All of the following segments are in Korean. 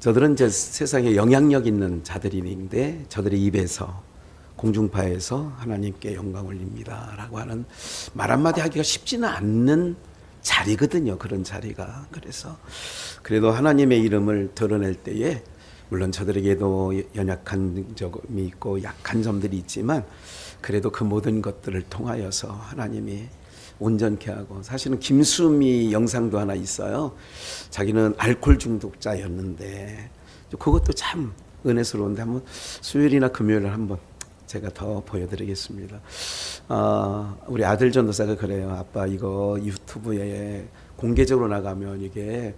저들은 이제 세상에 영향력 있는 자들인데 저들의 입에서 공중파에서 하나님께 영광 올립니다라고 하는 말 한마디 하기가 쉽지는 않는 자리거든요. 그런 자리가. 그래서 그래도 하나님의 이름을 드러낼 때에 물론 저들에게도 연약한 점이 있고 약한 점들이 있지만 그래도 그 모든 것들을 통하여서 하나님이 온전케 하고, 사실은 김수미 영상도 하나 있어요. 자기는 알코올 중독자였는데 그것도 참 은혜스러운데 한번 수요일이나 금요일에 한번 제가 더 보여드리겠습니다. 우리 아들 전도사가 그래요. 아빠 이거 유튜브에 공개적으로 나가면 이게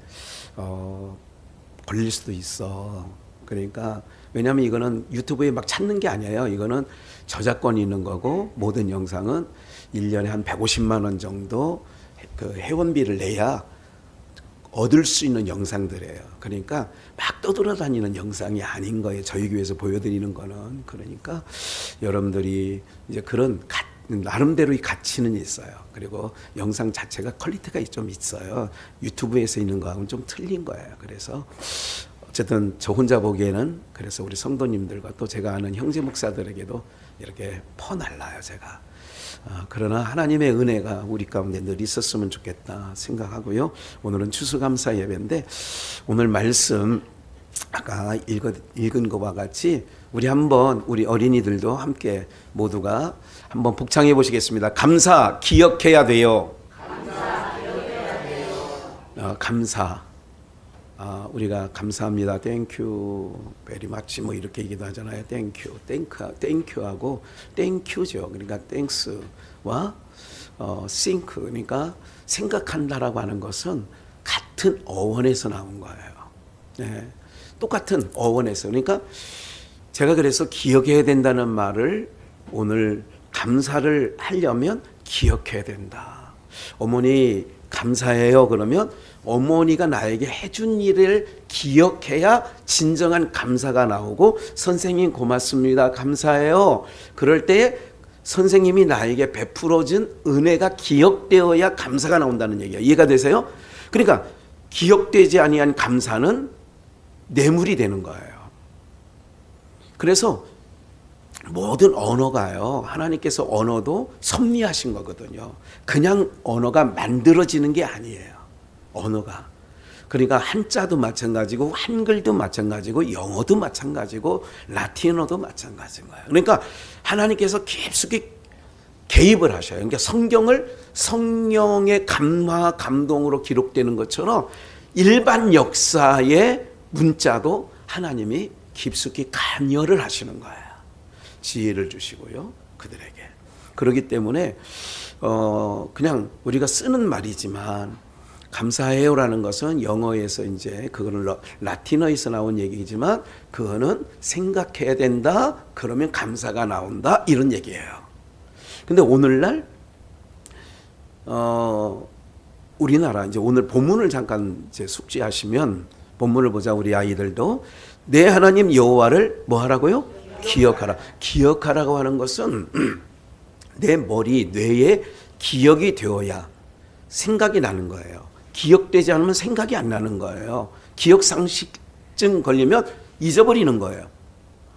걸릴 수도 있어. 그러니까 왜냐하면 이거는 유튜브에 막 찾는 게 아니에요. 이거는 저작권이 있는 거고 모든 영상은 1년에 한 150만 원 정도 그 회원비를 내야 얻을 수 있는 영상들이에요. 그러니까 막 떠돌아다니는 영상이 아닌 거예요. 저희 교회에서 보여드리는 거는. 그러니까 여러분들이 이제 그런 나름대로의 가치는 있어요. 그리고 영상 자체가 퀄리티가 좀 있어요. 유튜브에서 있는 거하고는 좀 틀린 거예요. 그래서 어쨌든 저 혼자 보기에는 그래서 우리 성도님들과 또 제가 아는 형제 목사들에게도 이렇게 퍼날라요, 제가. 그러나 하나님의 은혜가 우리 가운데 늘 있었으면 좋겠다 생각하고요. 오늘은 추수감사 예배인데 오늘 말씀 아까 읽은 것과 같이 우리 한번 우리 어린이들도 함께 모두가 한번 복창해 보시겠습니다. 감사 기억해야 돼요. 감사. 우리가 감사합니다. 땡큐 베리 마치 뭐 이렇게 얘기도 하잖아요. 땡큐하고 땡큐죠. 그러니까 땡스와 think 그러니까 생각한다라고 하는 것은 같은 어원에서 나온 거예요. 네. 똑같은 어원에서. 그러니까 제가 그래서 기억해야 된다는 말을 오늘 감사를 하려면 기억해야 된다. 어머니 감사해요. 그러면 어머니가 나에게 해준 일을 기억해야 진정한 감사가 나오고, 선생님 고맙습니다. 감사해요. 그럴 때 선생님이 나에게 베풀어준 은혜가 기억되어야 감사가 나온다는 얘기예요. 이해가 되세요? 그러니까 기억되지 아니한 감사는 뇌물이 되는 거예요. 그래서 모든 언어가요, 하나님께서 언어도 섭리하신 거거든요. 그냥 언어가 만들어지는 게 아니에요. 언어가. 그러니까 한자도 마찬가지고 한글도 마찬가지고 영어도 마찬가지고 라틴어도 마찬가지인 거예요. 그러니까 하나님께서 깊숙이 개입을 하셔요. 그러니까 성경을 성령의 감화 감동으로 기록되는 것처럼 일반 역사의 문자도 하나님이 깊숙이 관여를 하시는 거예요. 지혜를 주시고요, 그들에게. 그렇기 때문에 그냥 우리가 쓰는 말이지만 감사해요라는 것은 영어에서 이제 그거는 라틴어에서 나온 얘기지만 그거는 생각해야 된다. 그러면 감사가 나온다. 이런 얘기예요. 근데 오늘날 우리나라 이제 오늘 본문을 잠깐 이제 숙지하시면 본문을 보자. 우리 아이들도 내 하나님 여호와를 뭐 하라고요? 기억하라. 기억하라고 하는 것은 내 머리, 뇌에 기억이 되어야 생각이 나는 거예요. 기억되지 않으면 생각이 안 나는 거예요. 기억상실증 걸리면 잊어버리는 거예요.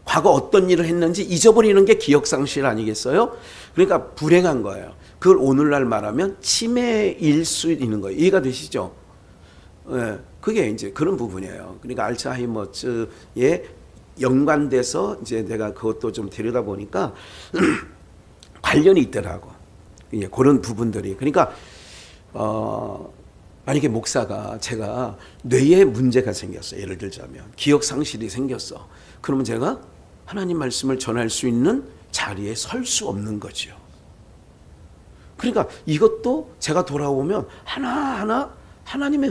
과거 어떤 일을 했는지 잊어버리는 게 기억상실 아니겠어요? 그러니까 불행한 거예요. 그걸 오늘날 말하면 치매일 수 있는 거예요. 이해가 되시죠? 네, 그게 이제 그런 부분이에요. 그러니까 알츠하이머즈에 연관돼서 이제 내가 그것도 좀 들여다 보니까 관련이 있더라고. 그런 부분들이. 그러니까 만약에 목사가 제가 뇌에 문제가 생겼어. 예를 들자면 기억 상실이 생겼어. 그러면 제가 하나님 말씀을 전할 수 있는 자리에 설 수 없는 거죠. 그러니까 이것도 제가 돌아오면 하나하나 하나님의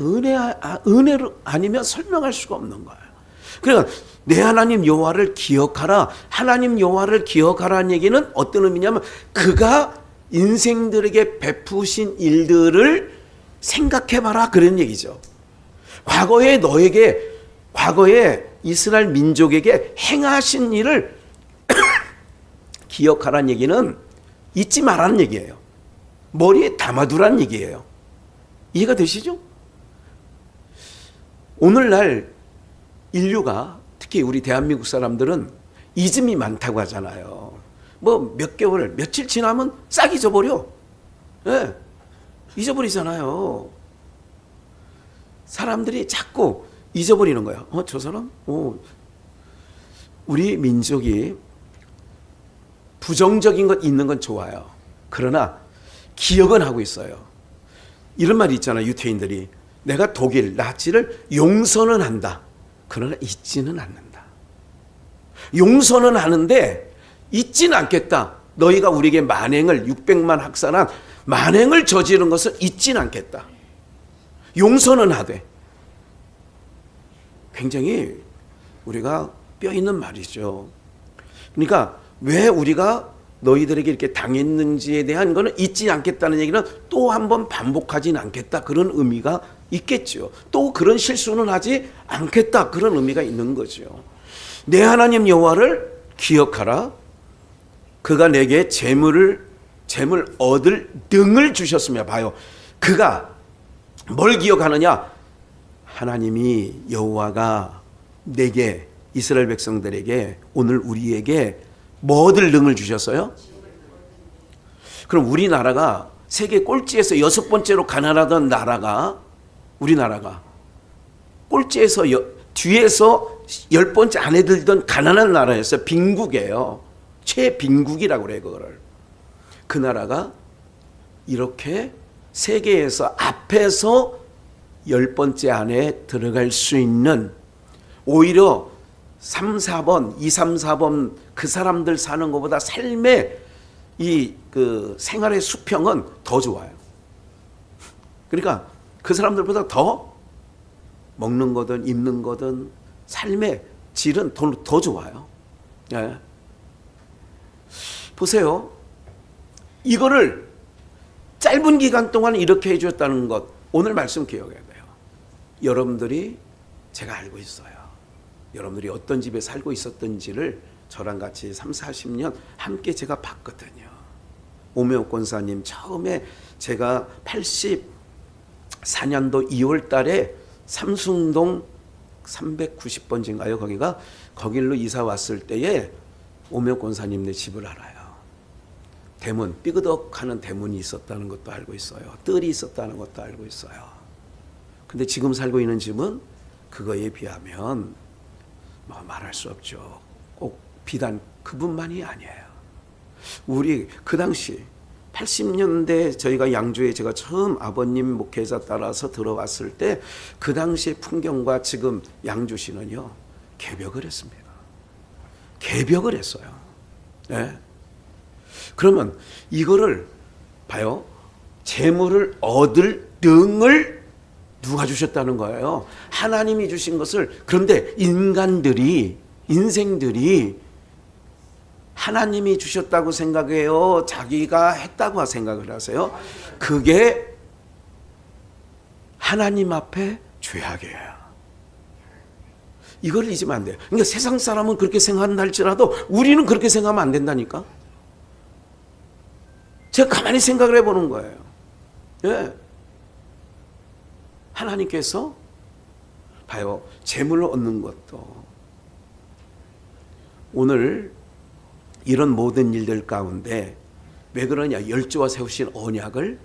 은혜로 아니면 설명할 수가 없는 거예요. 그러니까 내 하나님 여호와를 기억하라. 하나님 여호와를 기억하라는 얘기는 어떤 의미냐면 그가 인생들에게 베푸신 일들을 생각해봐라, 그런 얘기죠. 과거에 이스라엘 민족에게 행하신 일을 기억하라는 얘기는 잊지 말라는 얘기예요. 머리에 담아두라는 얘기예요. 이해가 되시죠? 오늘날 인류가 특히 우리 대한민국 사람들은 이즘이 많다고 하잖아요. 뭐 몇 개월, 며칠 지나면 싹 잊어버려. 예, 잊어버리잖아요. 사람들이 자꾸 잊어버리는 거야. 저 사람? 우리 민족이 부정적인 것 있는 건 좋아요. 그러나 기억은 하고 있어요. 이런 말이 있잖아요. 유태인들이. 내가 독일, 나치를 용서는 한다. 그러나 잊지는 않는다. 용서는 하는데 잊지는 않겠다. 너희가 우리에게 만행을 600만 학살한 만행을 저지른 것을 잊지는 않겠다. 용서는 하되. 굉장히 우리가 뼈 있는 말이죠. 그러니까 왜 우리가 너희들에게 이렇게 당했는지에 대한 거는 잊지 않겠다는 얘기는 또 한 번 반복하지는 않겠다. 그런 의미가 있겠죠. 또 그런 실수는 하지 않겠다. 그런 의미가 있는 거죠. 내 하나님 여호와를 기억하라. 그가 내게 재물 얻을 등을 주셨으며 봐요. 그가 뭘 기억하느냐? 하나님이 여호와가 내게 이스라엘 백성들에게 오늘 우리에게 뭐 얻을 등을 주셨어요? 그럼 우리나라가 세계 꼴찌에서 6번째로 가난하던 나라가 우리나라가 꼴찌에서 뒤에서 10번째 안에 들던 가난한 나라였어요. 빈국이에요. 최빈국이라고 그래요. 그거를. 그 나라가 이렇게 세계에서 앞에서 10번째 안에 들어갈 수 있는 오히려 3, 4번, 2, 3, 4번 그 사람들 사는 것보다 삶의 그 생활의 수평은 더 좋아요. 그러니까 그 사람들보다 더 먹는 거든 입는 거든 삶의 질은 더 좋아요. 예. 보세요. 이거를 짧은 기간 동안 이렇게 해줬다는 것 오늘 말씀 기억해야 돼요. 여러분들이 제가 알고 있어요. 여러분들이 어떤 집에 살고 있었던지를 저랑 같이 3, 40년 함께 제가 봤거든요. 오명옥 권사님 처음에 제가 84년도 2월 달에 삼숭동 390번지인가요? 거길로 이사 왔을 때에 오명옥 권사님네 집을 알아요. 대문, 삐그덕하는 대문이 있었다는 것도 알고 있어요. 뜰이 있었다는 것도 알고 있어요. 근데 지금 살고 있는 집은 그거에 비하면 뭐 말할 수 없죠. 꼭 비단 그분만이 아니에요. 우리 그 당시 80년대 저희가 양주에 제가 처음 아버님 목회자 따라서 들어왔을 때 그 당시의 풍경과 지금 양주시는요 개벽을 했습니다. 개벽을 했어요. 네. 그러면 이거를 봐요. 재물을 얻을 등을 누가 주셨다는 거예요? 하나님이 주신 것을. 그런데 인생들이 하나님이 주셨다고 생각해요? 자기가 했다고 생각을 하세요? 그게 하나님 앞에 죄악이에요. 이걸 잊으면 안 돼요. 그러니까 세상 사람은 그렇게 생각한다 할지라도 우리는 그렇게 생각하면 안 된다니까. 제가 가만히 생각을 해보는 거예요. 예. 하나님께서 봐요. 재물을 얻는 것도 오늘 이런 모든 일들 가운데 왜 그러냐? 열조와 세우신 언약을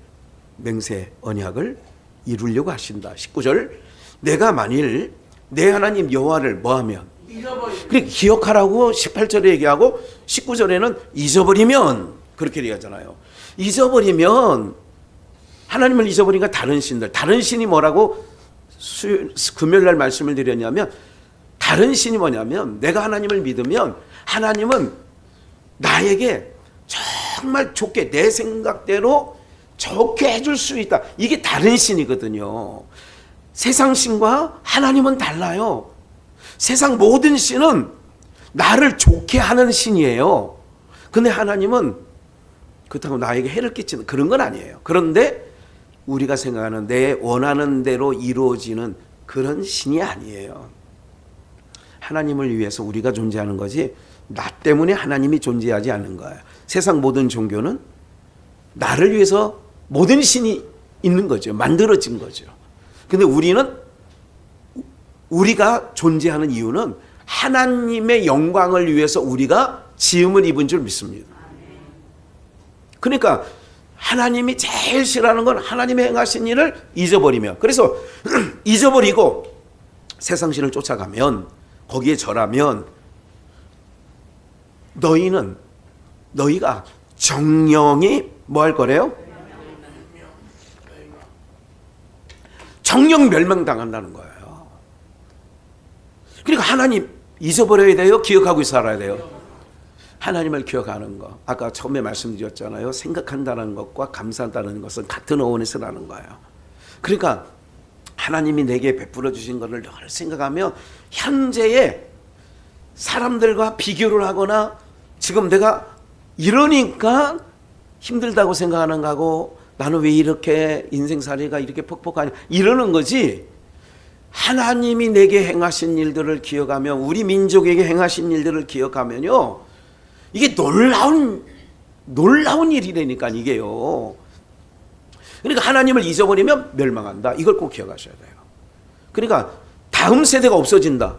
맹세 언약을 이루려고 하신다. 19절 내가 만일 내 하나님 여호와를 뭐하면 그렇게 기억하라고 18절에 얘기하고 19절에는 잊어버리면 그렇게 얘기하잖아요. 잊어버리면 하나님을 잊어버리니까 다른 신이 뭐라고 금요일날 말씀을 드렸냐면 다른 신이 뭐냐면 내가 하나님을 믿으면 하나님은 나에게 정말 좋게 내 생각대로 좋게 해줄 수 있다. 이게 다른 신이거든요. 세상 신과 하나님은 달라요. 세상 모든 신은 나를 좋게 하는 신이에요. 근데 하나님은 그렇다고 나에게 해를 끼치는 그런 건 아니에요. 그런데 우리가 생각하는 내 원하는 대로 이루어지는 그런 신이 아니에요. 하나님을 위해서 우리가 존재하는 거지 나 때문에 하나님이 존재하지 않는 거예요. 세상 모든 종교는 나를 위해서 모든 신이 있는 거죠. 만들어진 거죠. 근데 우리는 우리가 존재하는 이유는 하나님의 영광을 위해서 우리가 지음을 입은 줄 믿습니다. 그러니까 하나님이 제일 싫어하는 건 하나님의 행하신 일을 잊어버리며, 그래서 잊어버리고 세상신을 쫓아가면, 거기에 절하면 너희가 정령이 뭐 할 거래요? 정령 멸망당한다는 거예요. 그러니까 하나님 잊어버려야 돼요? 기억하고 살아야 돼요? 하나님을 기억하는 거. 아까 처음에 말씀드렸잖아요. 생각한다는 것과 감사한다는 것은 같은 어원에서라는 거예요. 그러니까 하나님이 내게 베풀어 주신 것을 늘 생각하며 현재의 사람들과 비교를 하거나 지금 내가 이러니까 힘들다고 생각하는 거하고 나는 왜 이렇게 인생살이가 이렇게 퍽퍽하냐 이러는 거지, 하나님이 내게 행하신 일들을 기억하며 우리 민족에게 행하신 일들을 기억하면요, 이게 놀라운 일이라니까 이게요. 그러니까 하나님을 잊어버리면 멸망한다. 이걸 꼭 기억하셔야 돼요. 그러니까 다음 세대가 없어진다.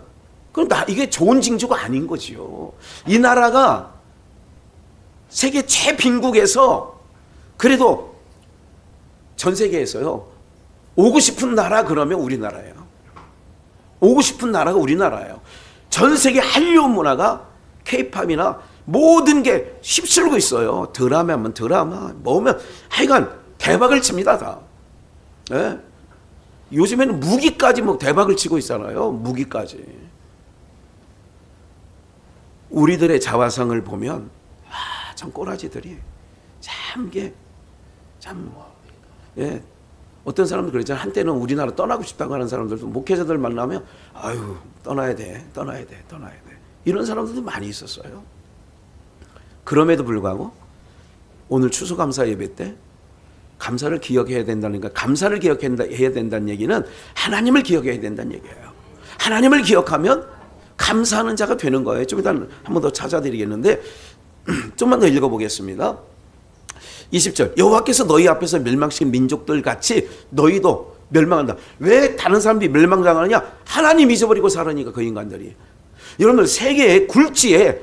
그럼 이게 좋은 징조가 아닌 거지요. 이 나라가 세계 최빈국에서 그래도 전 세계에서요, 오고 싶은 나라 그러면 우리나라예요. 오고 싶은 나라가 우리나라예요. 전 세계 한류 문화가 K-팝이나 모든 게 휩쓸고 있어요. 드라마면 드라마, 뭐면 하여간 대박을 칩니다, 다. 네? 요즘에는 무기까지 뭐 대박을 치고 있잖아요. 무기까지. 우리들의 자화상을 보면 참 꼬라지들이 예. 어떤 사람들 그러잖아요. 한때는 우리나라 떠나고 싶다고 하는 사람들도 목회자들 만나면 아유 떠나야 돼. 이런 사람들도 많이 있었어요. 그럼에도 불구하고 오늘 추수감사 예배 때 감사를 기억해야 된다는 거, 감사를 기억해야 된다는 얘기는 하나님을 기억해야 된다는 얘기예요. 하나님을 기억하면 감사하는 자가 되는 거예요. 좀 이따 한 번 더 찾아드리겠는데 좀만 더 읽어보겠습니다. 20절, 여호와께서 너희 앞에서 멸망시킨 민족들 같이 너희도 멸망한다. 왜 다른 사람들이 멸망당하느냐? 하나님 잊어버리고 살으니까 그 인간들이. 여러분들 세계의 굴지에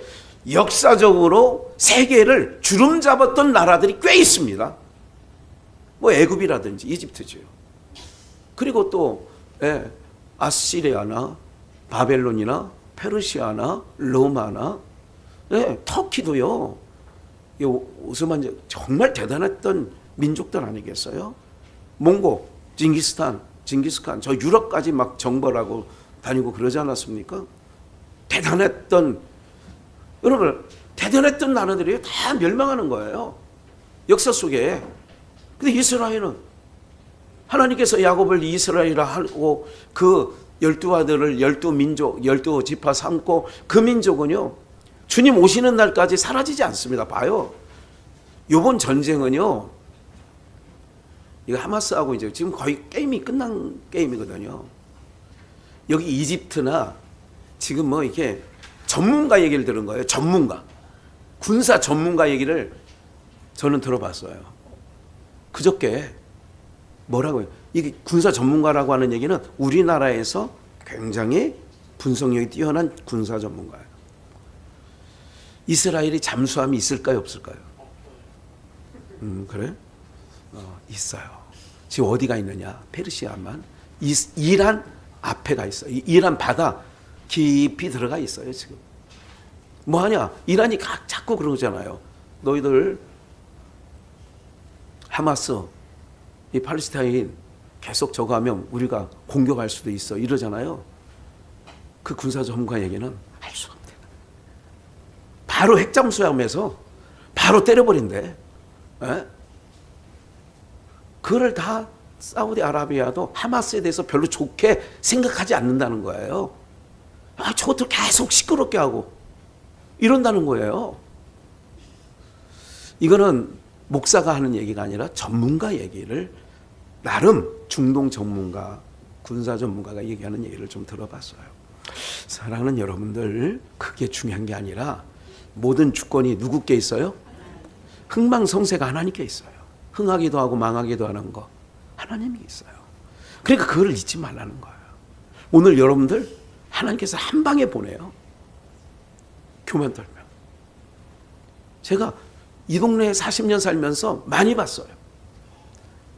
역사적으로 세계를 주름 잡았던 나라들이 꽤 있습니다. 뭐 애굽이라든지 이집트죠. 그리고 또 아시리아나 바벨론이나 페르시아나 로마나 터키도요. 오스만 정말 대단했던 민족들 아니겠어요? 몽고, 징기스칸 저 유럽까지 막 정벌하고 다니고 그러지 않았습니까? 여러분 대단했던 나라들이 다 멸망하는 거예요. 역사 속에. 근데 이스라엘은 하나님께서 야곱을 이스라엘이라 하고 그 12아들을 12민족 12지파 삼고 그 민족은요 주님 오시는 날까지 사라지지 않습니다. 봐요. 이번 전쟁은요 이거 하마스하고 이제 지금 거의 게임이 끝난 게임이거든요. 여기 이집트나 지금 뭐 이렇게 전문가 얘기를 들은 거예요. 군사 전문가 얘기를 저는 들어봤어요. 그저께 뭐라고요? 이게 군사 전문가라고 하는 얘기는 우리나라에서 굉장히 분석력이 뛰어난 군사 전문가예요. 이스라엘이 잠수함이 있을까요, 없을까요? 그래? 있어요. 지금 어디가 있느냐? 페르시아만. 이란 앞에 가 있어요. 이란 바다 깊이 들어가 있어요, 지금. 뭐 하냐? 이란이 자꾸 그러잖아요. 너희들 하마스, 이 팔레스타인 계속 저거 하면 우리가 공격할 수도 있어. 이러잖아요. 그 군사 전문가 얘기는 할 수 없대. 바로 핵잠수함에서 바로 때려버린대. 그걸 다 사우디아라비아도 하마스에 대해서 별로 좋게 생각하지 않는다는 거예요. 저것들 계속 시끄럽게 하고 이런다는 거예요. 이거는 목사가 하는 얘기가 아니라 전문가 얘기를 나름 중동 전문가, 군사 전문가가 얘기하는 얘기를 좀 들어봤어요. 사랑하는 여러분들, 그게 중요한 게 아니라 모든 주권이 누구께 있어요? 흥망성쇠가 하나님께 있어요. 흥하기도 하고 망하기도 하는 거 하나님이 있어요. 그러니까 그걸 잊지 말라는 거예요. 오늘 여러분들 하나님께서 한 방에 보내요. 교만 떨면. 제가 이 동네에 40년 살면서 많이 봤어요.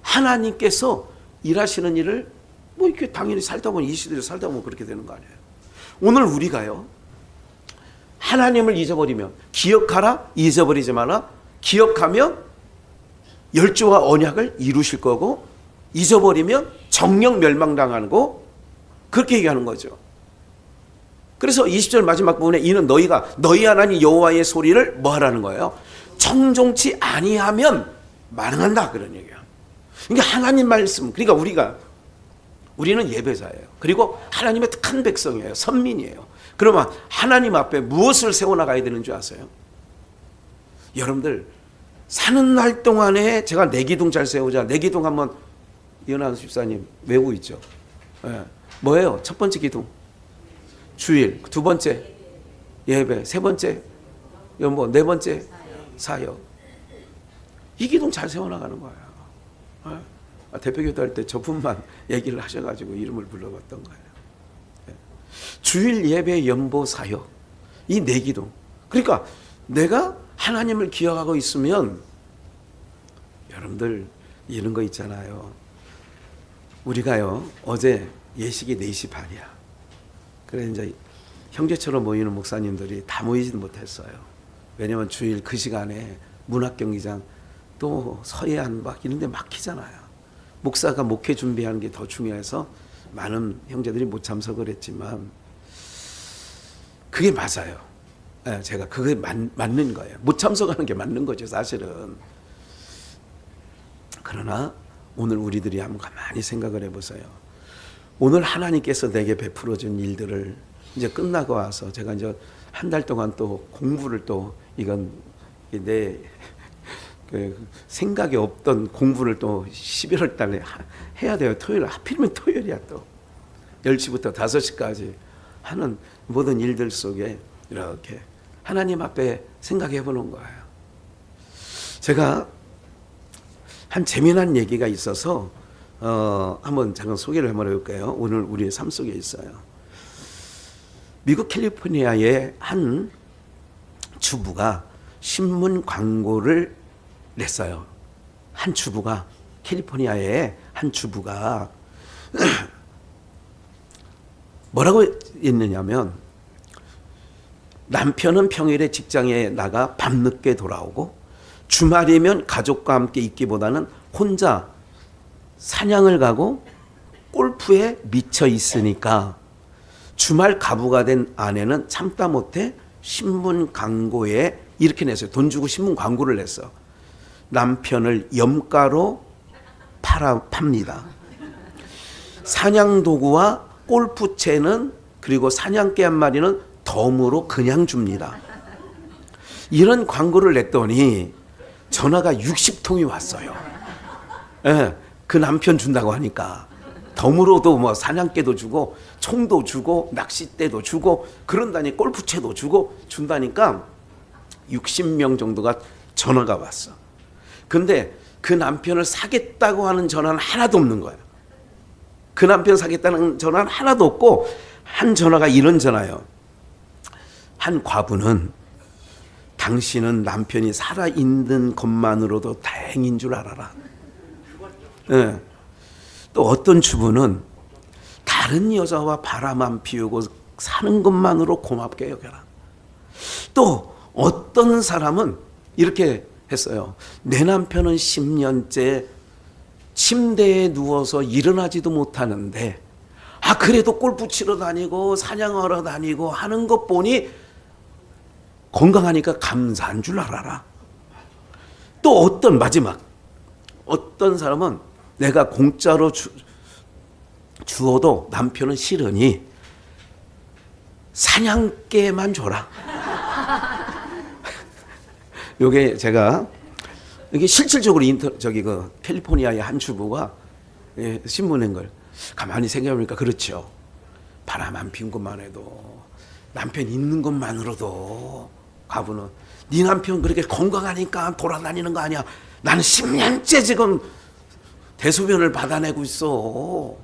하나님께서 일하시는 일을 뭐 이렇게 당연히 살다 보면 이 시대를 살다 보면 그렇게 되는 거 아니에요. 오늘 우리가요, 하나님을 잊어버리면 기억하라 잊어버리지 마라. 기억하면 열조와 언약을 이루실 거고, 잊어버리면 정령 멸망당하는 거, 그렇게 얘기하는 거죠. 그래서 20절 마지막 부분에 이는 너희가 너희 하나님 여호와의 소리를 뭐 하라는 거예요? 청종치 아니하면 반응한다, 그런 얘기야. 그러니까 하나님 말씀, 그러니까 우리는 예배자예요. 그리고 하나님의 택한 백성이에요. 선민이에요. 그러면 하나님 앞에 무엇을 세워나가야 되는 줄 아세요? 여러분들 사는 날 동안에 제가 내 기둥 잘 세우자, 내 기둥 한번 이현아 집사님 외우고 있죠. 네. 뭐예요? 첫 번째 기둥 주일, 두 번째 예배, 세 번째 연보, 네 번째 사역. 이 기둥 잘 세워나가는 거예요. 네. 대표교도 할 때 저분만 얘기를 하셔가지고 이름을 불러봤던 거예요. 네. 주일 예배, 연보, 사역, 이 네 기둥. 그러니까 내가 하나님을 기억하고 있으면, 여러분들 이런 거 있잖아요. 우리가요 어제 예식이 4시 반이야. 그래 이제 형제처럼 모이는 목사님들이 다 모이지는 못했어요. 왜냐면 주일 그 시간에 문학경기장 또 서해안 막 이런 데 막히잖아요. 목사가 목회 준비하는 게 더 중요해서 많은 형제들이 못 참석을 했지만, 그게 맞아요. 제가 그게 맞는 거예요. 못 참석하는 게 맞는 거죠, 사실은. 그러나 오늘 우리들이 한번 가만히 생각을 해보세요. 오늘 하나님께서 내게 베풀어준 일들을 이제 끝나고 와서 제가 이제 한 달 동안 또 공부를, 또 이건 내 생각에 없던 공부를 또 11월 달에 해야 돼요. 토요일, 하필이면 토요일이야. 또 10시부터 5시까지 하는 모든 일들 속에 이렇게 하나님 앞에 생각해 보는 거예요. 제가 한 재미난 얘기가 있어서 한번 잠깐 소개를 한번 해볼까요? 오늘 우리의 삶 속에 있어요. 미국 캘리포니아의 한 주부가 신문 광고를 냈어요. 한 주부가, 캘리포니아의 한 주부가 뭐라고 했느냐면, 남편은 평일에 직장에 나가 밤늦게 돌아오고 주말이면 가족과 함께 있기보다는 혼자 사냥을 가고 골프에 미쳐 있으니까 주말 가부가 된 아내는 참다 못해 신문 광고에 이렇게 냈어요. 돈 주고 신문 광고를 냈어. 남편을 염가로 팝니다. 사냥 도구와 골프채는, 그리고 사냥개 한 마리는 덤으로 그냥 줍니다. 이런 광고를 냈더니 전화가 60통이 왔어요. 예, 그 남편 준다고 하니까 덤으로도 뭐 사냥개도 주고 총도 주고 낚싯대도 주고 그런다니, 골프채도 주고 준다니까 60명 정도가 전화가 왔어. 근데 그 남편을 사겠다고 하는 전화는 하나도 없는 거예요. 그 남편 사겠다는 전화는 하나도 없고, 한 전화가 이런 전화예요. 한 과부는 당신은 남편이 살아있는 것만으로도 다행인 줄 알아라. 네. 또 어떤 주부는 다른 여자와 바람 안 피우고 사는 것만으로 고맙게 여겨라. 또 어떤 사람은 이렇게 했어요. 내 남편은 10년째 침대에 누워서 일어나지도 못하는데, 그래도 골프 치러 다니고 사냥하러 다니고 하는 것 보니 건강하니까 감사한 줄 알아라. 또 어떤, 마지막 어떤 사람은 내가 공짜로 주어도 남편은 싫으니 사냥개만 줘라. 요게 제가 이게 실질적으로 그 캘리포니아의 한 주부가 신문낸 걸 가만히 생각해보니까 그렇죠. 바람 안 피운 것만 해도, 남편 있는 것만으로도, 가부는 네 남편 그렇게 건강하니까 돌아다니는 거 아니야. 나는 10년째 지금 대소변을 받아내고 있어.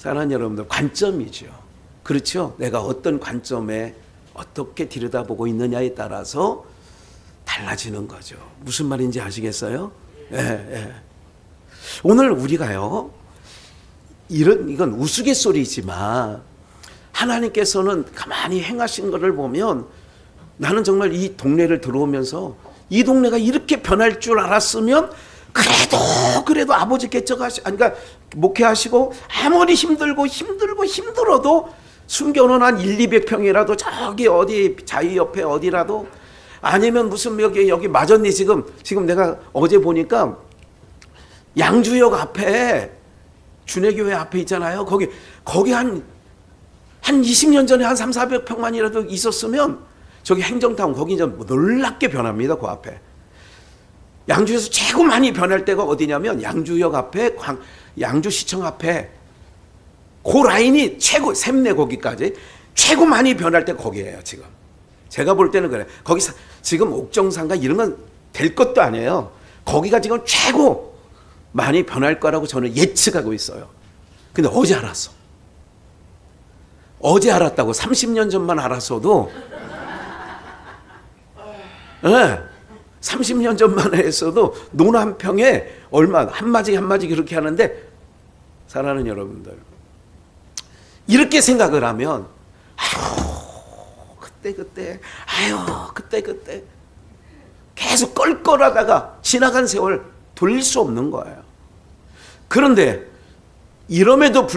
사랑하는 여러분들, 관점이죠. 그렇죠? 내가 어떤 관점에 어떻게 들여다보고 있느냐에 따라서 달라지는 거죠. 무슨 말인지 아시겠어요? 예, 예. 오늘 우리가요, 이건 우스갯소리지만 하나님께서는 가만히 행하신 것을 보면 나는 정말 이 동네를 들어오면서 이 동네가 이렇게 변할 줄 알았으면 그래도 아버지께 그러니까 목회하시고 아무리 힘들어도 숨겨놓은 한 100-200평이라도 저기 어디 자유 옆에 어디라도 아니면 무슨 여기 마전리 지금 내가 어제 보니까 양주역 앞에 준혜교회 앞에 있잖아요. 거기 한 20년 전에 한 300-400평만이라도 있었으면 저기 행정타운 거기 이제 놀랍게 변합니다. 그 앞에. 양주에서 최고 많이 변할 때가 어디냐면 양주역 앞에 양주시청 앞에 그 라인이 최고 샘내 거기까지 최고 많이 변할 때 거기예요. 지금 제가 볼 때는 그래. 거기 지금 옥정상가 이런 건 될 것도 아니에요. 거기가 지금 최고 많이 변할 거라고 저는 예측하고 있어요. 근데 어제 알았어. 어제 알았다고. 30년 전만 알았어도 네, 30년 전만 했어도 논 한 평에 얼마 한마디 그렇게 하는데 사랑하는 여러분들, 이렇게 생각을 하면 그때 계속 껄껄하다가 지나간 세월 돌릴 수 없는 거예요. 그런데 그럼에도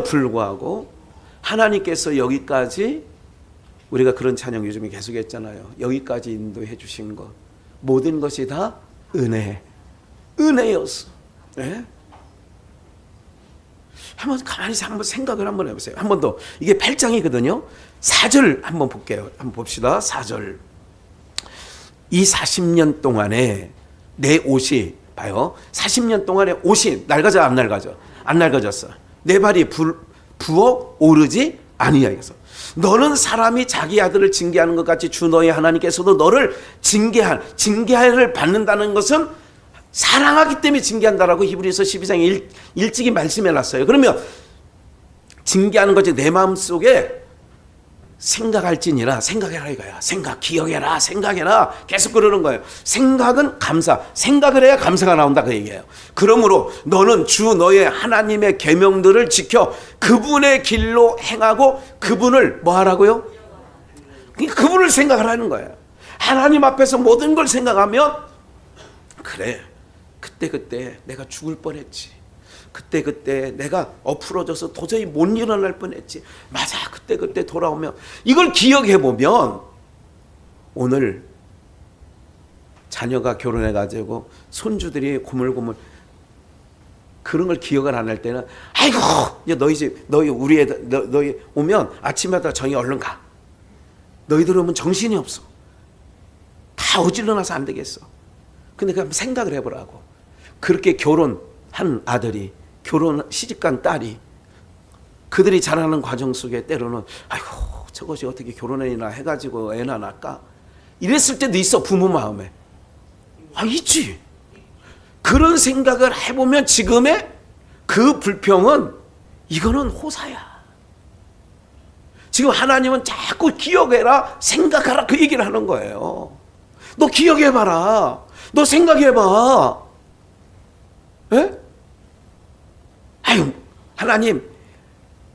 불구하고 하나님께서 여기까지, 우리가 그런 찬양 요즘에 계속 했잖아요. 여기까지 인도해 주신 것 모든 것이 다 은혜였어. 네? 가만히 한번 생각을 한번 해보세요. 한 번 더. 이게 8장이거든요. 4절 한번 볼게요. 한번 봅시다. 4절. 이 40년 동안에 내 옷이, 봐요. 40년 동안에 옷이 낡아져 안 낡아져? 안 낡아졌어. 내 발이 부어 오르지 아니야. 그래서 너는 사람이 자기 아들을 징계하는 것 같이 주 너의 하나님께서도 너를 징계를 받는다는 것은 사랑하기 때문에 징계한다라고 히브리서 12장에 일찍이 말씀해 놨어요. 그러면 징계하는 것이 내 마음속에 생각할지니라, 생각해라 이거야. 생각해라 계속 그러는 거예요. 생각은 생각을 해야 감사가 나온다 그 얘기예요. 그러므로 너는 주 너의 하나님의 계명들을 지켜 그분의 길로 행하고 그분을 뭐 하라고요? 그분을 생각하라는 거예요. 하나님 앞에서 모든 걸 생각하면, 그래, 그때 내가 죽을 뻔했지. 그때 내가 엎으러져서 도저히 못 일어날 뻔했지. 맞아, 그때 돌아오면, 이걸 기억해보면 오늘 자녀가 결혼해가지고 손주들이 고물고물 그런 걸 기억을 안 할 때는, 아이고, 너희 오면 아침마다 정이 얼른 가. 너희들 오면 정신이 없어. 다 어질러놔서 안 되겠어. 근데 그냥 생각을 해보라고. 그렇게 결혼한 아들이, 시집간 딸이, 그들이 자라는 과정 속에 때로는 아이고 저것이 어떻게 결혼이나 해가지고 애나 낳을까, 이랬을 때도 있어. 부모 마음에 있지. 그런 생각을 해보면 지금의 그 불평은, 이거는 호사야. 지금 하나님은 자꾸 기억해라, 생각하라 그 얘기를 하는 거예요. 너 기억해봐라, 너 생각해봐. 에? 아유, 하나님,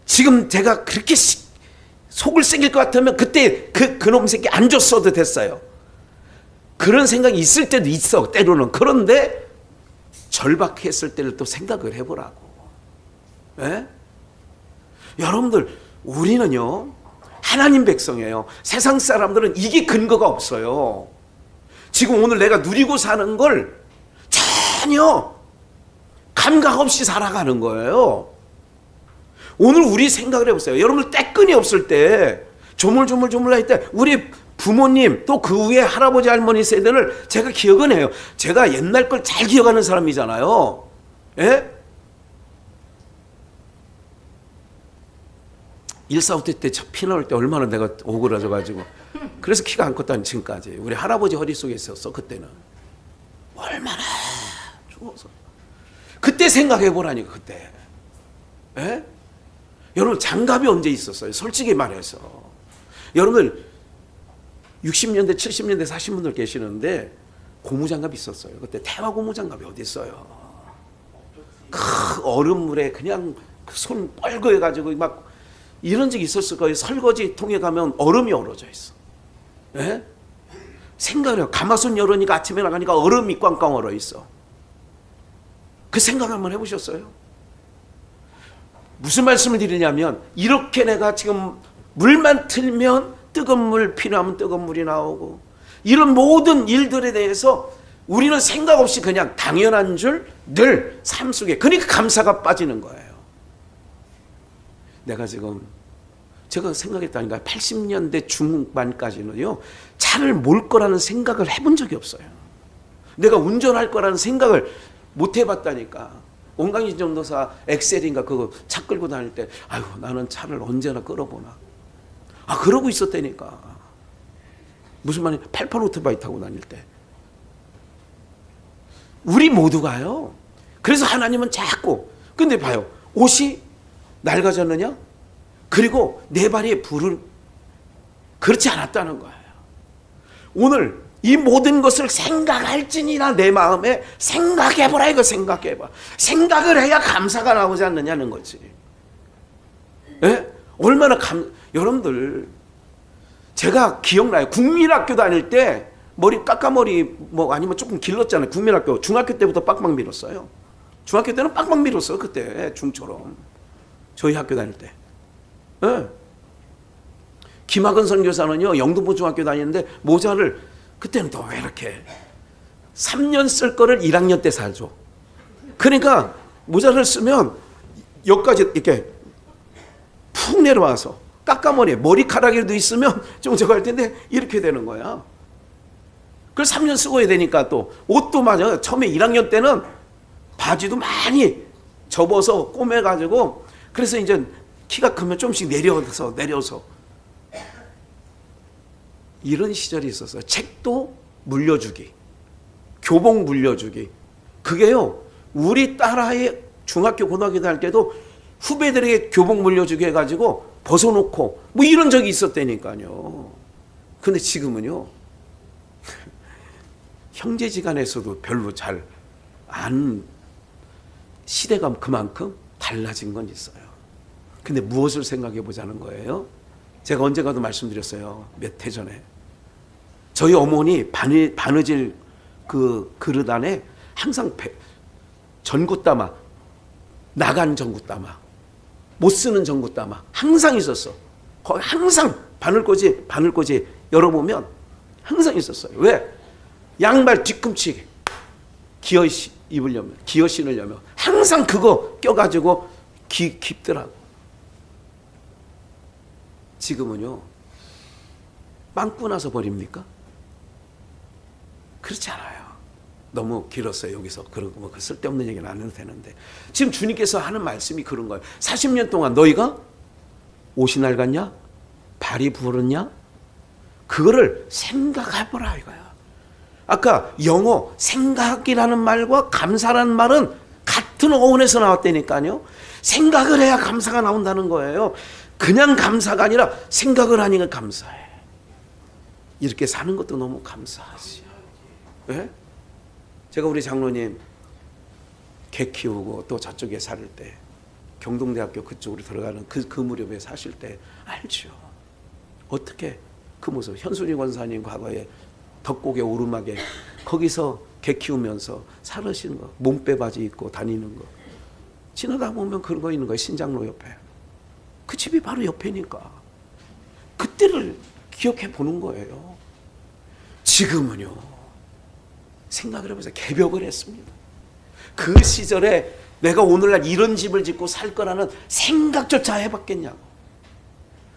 지금 제가 그렇게 속을 새길 것 같으면 그때 그놈 새끼 안 줬어도 됐어요. 그런 생각이 있을 때도 있어, 때로는. 그런데 절박했을 때를 또 생각을 해보라고. 에? 여러분들, 우리는요 하나님 백성이에요. 세상 사람들은 이게 근거가 없어요. 지금 오늘 내가 누리고 사는 걸 전혀 감각 없이 살아가는 거예요. 오늘 우리 생각을 해보세요. 여러분들 떼끈이 없을 때, 조물조물할 때, 우리 부모님 또 그 위에 할아버지 할머니 세대를 제가 기억은 해요. 제가 옛날 걸 잘 기억하는 사람이잖아요. 예? 145때 때 피 나올 때 얼마나 내가 오그라져가지고, 그래서 키가 안 컸다니 지금까지. 우리 할아버지 허리 속에 있었어 그때는. 얼마나 추워서. 그때 생각해 보라니까. 그때 예? 여러분 장갑이 언제 있었어요? 솔직히 말해서. 여러분들 60년대, 70년대 사신 분들 계시는데 고무장갑이 있었어요. 그때 태화 고무장갑이 어디 있어요? 그 얼음물에 그냥 손 뻘거해가지고 막 이런 적이 있었을 거예요. 설거지 통에 가면 얼음이 얼어져 있어. 예? 생각을 해요. 가마솥 열으니까 아침에 나가니까 얼음이 꽝꽝 얼어 있어. 그 생각 한번 해보셨어요? 무슨 말씀을 드리냐면 이렇게 내가 지금 물만 틀면 뜨거운 물 필요하면 뜨거운 물이 나오고 이런 모든 일들에 대해서 우리는 생각 없이 그냥 당연한 줄 늘 삶 속에 그러니까 감사가 빠지는 거예요. 내가 지금 제가 생각했다니까 80년대 중반까지는요 차를 몰 거라는 생각을 해본 적이 없어요. 내가 운전할 거라는 생각을 못 해봤다니까. 온강진 전도사 엑셀인가 그거 차 끌고 다닐 때 아유 나는 차를 언제나 끌어보나. 아 그러고 있었다니까. 무슨 말이야? 88 오토바이 타고 다닐 때. 우리 모두가요. 그래서 하나님은 자꾸 근데 봐요. 옷이 낡아졌느냐? 그리고 내 발에 불을 그렇지 않았다는 거예요. 오늘 이 모든 것을 생각할지니라 내 마음에 생각해보라 이거 생각해봐. 생각을 해야 감사가 나오지 않느냐는 거지. 예? 얼마나 여러분들 제가 기억나요. 국민학교 다닐 때 머리 까까머리 뭐 아니면 조금 길렀잖아요. 국민학교 중학교 때부터 빡빡 밀었어요. 중학교 때는 빡빡 밀었어요. 그때 중처럼 저희 학교 다닐 때. 예. 김학은 선교사는요 영등포 중학교 다니는데 모자를 그때는 또 왜 이렇게 3년 쓸 거를 1학년 때 사줘. 그러니까 모자를 쓰면 여기까지 이렇게 푹 내려와서 까까머리에 머리카락이라도 있으면 좀 저거 할 텐데 이렇게 되는 거야. 그걸 3년 쓰고 해야 되니까 또 옷도 맞아. 처음에 1학년 때는 바지도 많이 접어서 꼬매가지고 그래서 이제 키가 크면 좀씩 내려서 이런 시절이 있었어요. 책도 물려주기, 교복 물려주기. 그게요 우리 딸아이 중학교 고등학교 다닐 때도 후배들에게 교복 물려주기 해가지고 벗어놓고 뭐 이런 적이 있었다니까요. 근데 지금은요 형제지간에서도 별로 잘 안 시대가 그만큼 달라진 건 있어요. 근데 무엇을 생각해 보자는 거예요? 제가 언젠가도 말씀드렸어요. 몇 해 전에 저희 어머니 바느질 그 그릇 안에 항상 전구따마, 나간 전구따마, 못 쓰는 전구따마 항상 있었어. 거기 항상 바늘꽂이 열어보면 항상 있었어요. 왜? 양말 뒤꿈치 기어 신으려면 항상 그거 껴가지고 깊더라고. 지금은요 빵꾸 나서 버립니까? 그렇지 않아요. 너무 길었어요. 여기서 그런 거 쓸데없는 얘기는 안 해도 되는데 지금 주님께서 하는 말씀이 그런 거예요. 40년 동안 너희가 옷이 낡았냐? 발이 부었냐? 그거를 생각해보라 이거야. 아까 영어 생각이라는 말과 감사라는 말은 같은 어원에서 나왔다니까요. 생각을 해야 감사가 나온다는 거예요. 그냥 감사가 아니라 생각을 하니까 감사해. 이렇게 사는 것도 너무 감사하지. 네? 제가 우리 장로님 개 키우고 또 저쪽에 살 때 경동대학교 그쪽으로 들어가는 그 무렵에 사실 때 알죠. 어떻게 그 모습 현순이 권사님 과거에 덕곡의 오르막에 거기서 개 키우면서 살으시는 거 몸빼 바지 입고 다니는 거 지나다 보면 그런 거 있는 거예요. 신장로 옆에 그 집이 바로 옆에니까 그때를 기억해 보는 거예요. 지금은요 생각을 해보세요. 개벽을 했습니다. 그 시절에 내가 오늘날 이런 집을 짓고 살 거라는 생각조차 해봤겠냐고.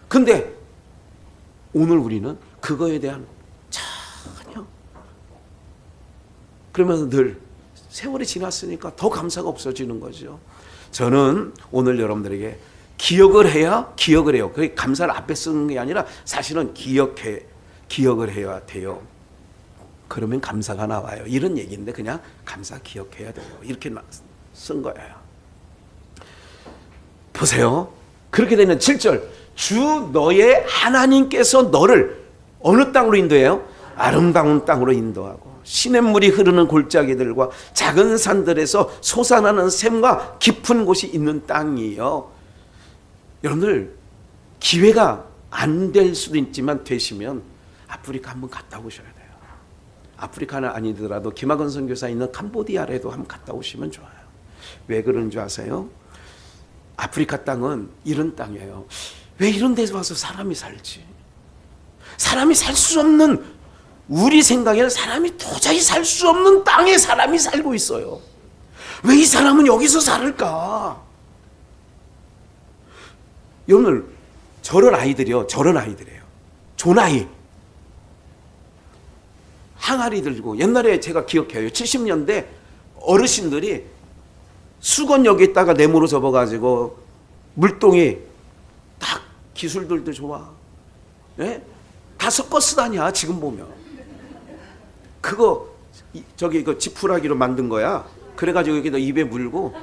근데 오늘 우리는 그거에 대한 전혀 그러면서 늘 세월이 지났으니까 더 감사가 없어지는 거죠. 저는 오늘 여러분들에게 기억을 해야 기억을 해요. 그 감사를 앞에 쓰는 게 아니라 사실은 기억을 해야 돼요. 그러면 감사가 나와요. 이런 얘기인데 그냥 감사 기억해야 돼요. 이렇게 쓴 거예요. 보세요. 그렇게 되는 7절. 주 너의 하나님께서 너를 어느 땅으로 인도해요? 아름다운 땅으로 인도하고 시냇물이 흐르는 골짜기들과 작은 산들에서 솟아나는 샘과 깊은 곳이 있는 땅이에요. 여러분들 기회가 안 될 수도 있지만 되시면 아프리카 한번 갔다 오셔야 돼요. 아프리카는 아니더라도 김학원 선교사 있는 캄보디아라도 한번 갔다 오시면 좋아요. 왜 그런 줄 아세요? 아프리카 땅은 이런 땅이에요. 왜 이런 데서 와서 사람이 살지? 사람이 살 수 없는, 우리 생각에는 사람이 도저히 살 수 없는 땅에 사람이 살고 있어요. 왜 이 사람은 여기서 살을까? 여러분들 저런 아이들이요. 조나이 항아리 들고, 옛날에 제가 기억해요. 70년대 어르신들이 수건역에다가 네모로 접어가지고 물동이 딱 기술들도 좋아. 예? 다 섞어 쓰다냐 지금 보면. 그거 저기 그 지푸라기로 만든 거야. 그래가지고 여기다 입에 물고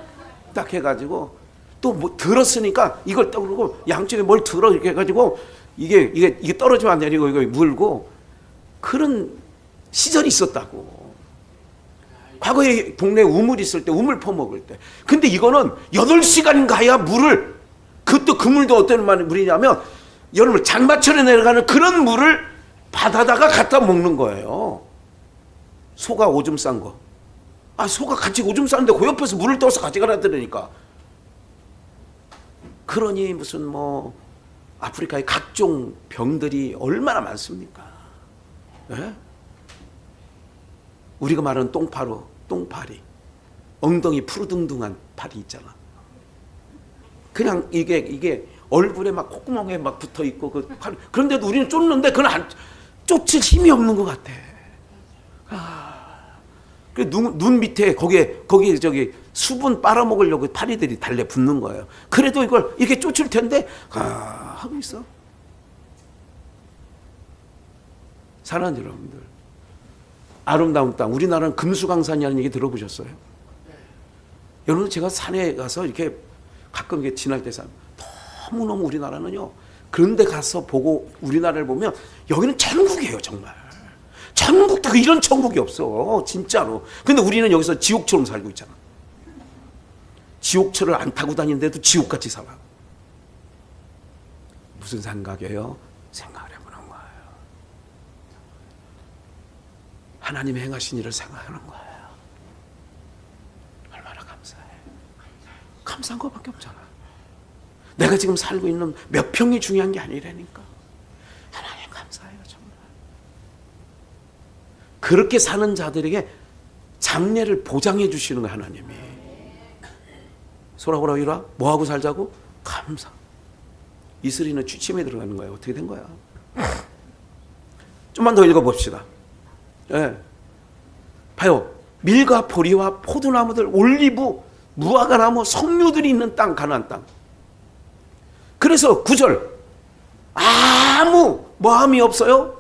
딱 해가지고 또 뭐 들었으니까 이걸 떠오르고 양쪽에 뭘 들어 이렇게 해가지고 이게 떨어지면 안 되니까 이거 물고 그런 시절이 있었다고. 과거에 동네 우물 있을 때 우물 퍼먹을 때. 근데 이거는 8시간 가야 물을, 그것도 그 물도 어떤 물이냐면 여러분 장마철에 내려가는 그런 물을 받아다가 갖다 먹는 거예요. 소가 오줌 싼 거. 소가 같이 오줌 싸는데 그 옆에서 물을 떠서 같이 가라더라니까. 그러니 무슨 뭐 아프리카의 각종 병들이 얼마나 많습니까? 예? 우리가 말하는 똥파리, 엉덩이 푸르둥둥한 파리 있잖아. 그냥 이게 얼굴에 막 콧구멍에 막 붙어 있고 그런데도 우리는 쫓는데 그건 쫓을 힘이 없는 것 같아. 눈 밑에 거기에 저기 수분 빨아먹으려고 파리들이 달래 붙는 거예요. 그래도 이걸 이렇게 쫓을 텐데 하고 있어. 사랑하는 여러분들, 아름다운 땅, 우리나라는 금수강산이라는 얘기 들어보셨어요? 여러분, 제가 산에 가서 이렇게 가끔 이렇게 지날 때 너무너무 우리나라는요, 그런데 가서 보고 우리나라를 보면 여기는 천국이에요. 정말 천국도 이런 천국이 없어 진짜로. 근데 우리는 여기서 지옥처럼 살고 있잖아. 지옥철을 안 타고 다니는데도 지옥같이 살아. 무슨 생각이에요? 생각을 해보는 거예요. 하나님의 행하신 일을 생각하는 거예요. 얼마나 감사해. 감사한 것밖에 없잖아. 내가 지금 살고 있는 몇 평이 중요한 게 아니라니까. 하나님 감사해요 정말. 그렇게 사는 자들에게 장래를 보장해 주시는 거예요 하나님이. 소라고라 이라 뭐하고 살자고? 감사. 이슬이는 취침에 들어가는 거예요. 어떻게 된 거야? 좀만 더 읽어봅시다. 예. 봐요. 밀과 보리와 포도나무들, 올리브, 무화과나무, 석류들이 있는 땅, 가나안 땅. 그래서 9절 아무 뭐함이 없어요.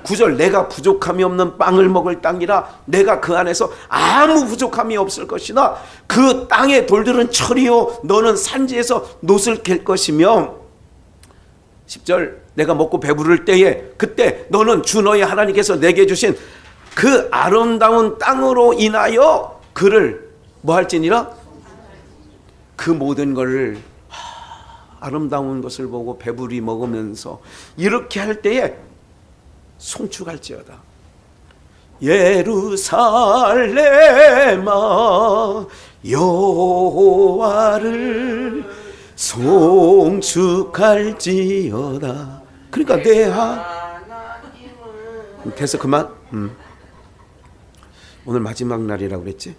9절 내가 부족함이 없는 빵을 먹을 땅이라 내가 그 안에서 아무 부족함이 없을 것이나 그 땅의 돌들은 철이요 너는 산지에서 놋을 갤 것이며 10절 내가 먹고 배부를 때에 그때 너는 주 너의 하나님께서 내게 주신 그 아름다운 땅으로 인하여 그를 뭐 할지니라 그 모든 것을 아름다운 것을 보고 배부리 먹으면서 이렇게 할 때에 송축할지어다. 예루살렘아 여호와를 송축할지어다. 그러니까 됐어 그만. 오늘 마지막 날이라고 그랬지.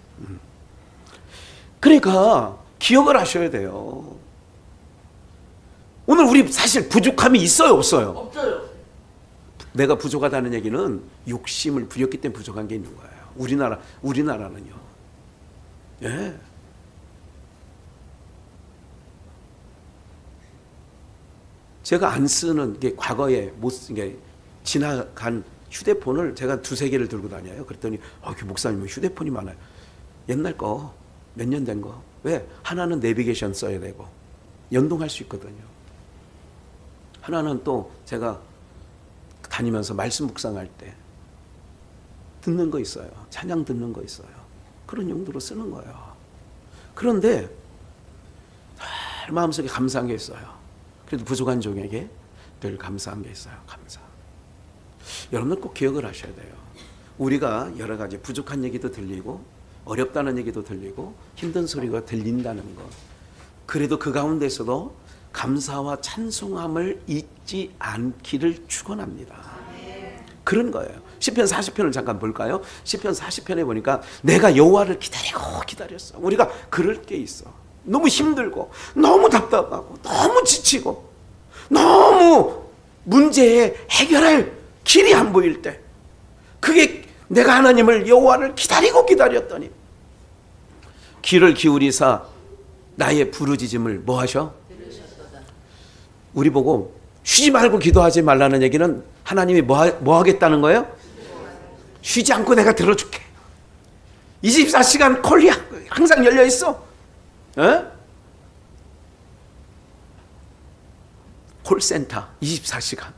그러니까 기억을 하셔야 돼요. 오늘 우리 사실 부족함이 있어요 없어요? 없어요. 내가 부족하다는 얘기는 욕심을 부렸기 때문에 부족한 게 있는 거예요. 우리나라는요. 예. 제가 안 쓰는 게 과거에 못 쓴 게 지나간 휴대폰을 제가 2-3개를 들고 다녀요. 그랬더니 그 목사님은 휴대폰이 많아요. 옛날 거, 몇 년 된 거. 왜? 하나는 내비게이션 써야 되고 연동할 수 있거든요. 하나는 또 제가 다니면서 말씀 묵상할 때 듣는 거 있어요. 찬양 듣는 거 있어요. 그런 용도로 쓰는 거예요. 그런데 마음속에 감사한 게 있어요. 그래도 부족한 종에게 늘 감사한 게 있어요. 감사. 여러분들 꼭 기억을 하셔야 돼요. 우리가 여러 가지 부족한 얘기도 들리고 어렵다는 얘기도 들리고 힘든 소리가 들린다는 것. 그래도 그 가운데서도 감사와 찬송함을 잊지 않기를 축원합니다. 그런 거예요. 시편 40편을 잠깐 볼까요? 시편 40편에 보니까 내가 여호와를 기다렸어. 우리가 그럴 게 있어. 너무 힘들고 너무 답답하고 너무 지치고 너무 문제에 해결할 길이 안 보일 때, 그게 내가 하나님을 여호와를 기다렸더니 귀를 기울이사 나의 부르짖음을 뭐 하셔? 우리 보고 쉬지 말고 기도하지 말라는 얘기는 하나님이 뭐 하겠다는 거예요? 쉬지 않고 내가 들어줄게. 24시간 콜이 항상 열려 있어. 에? 콜센터 24시간.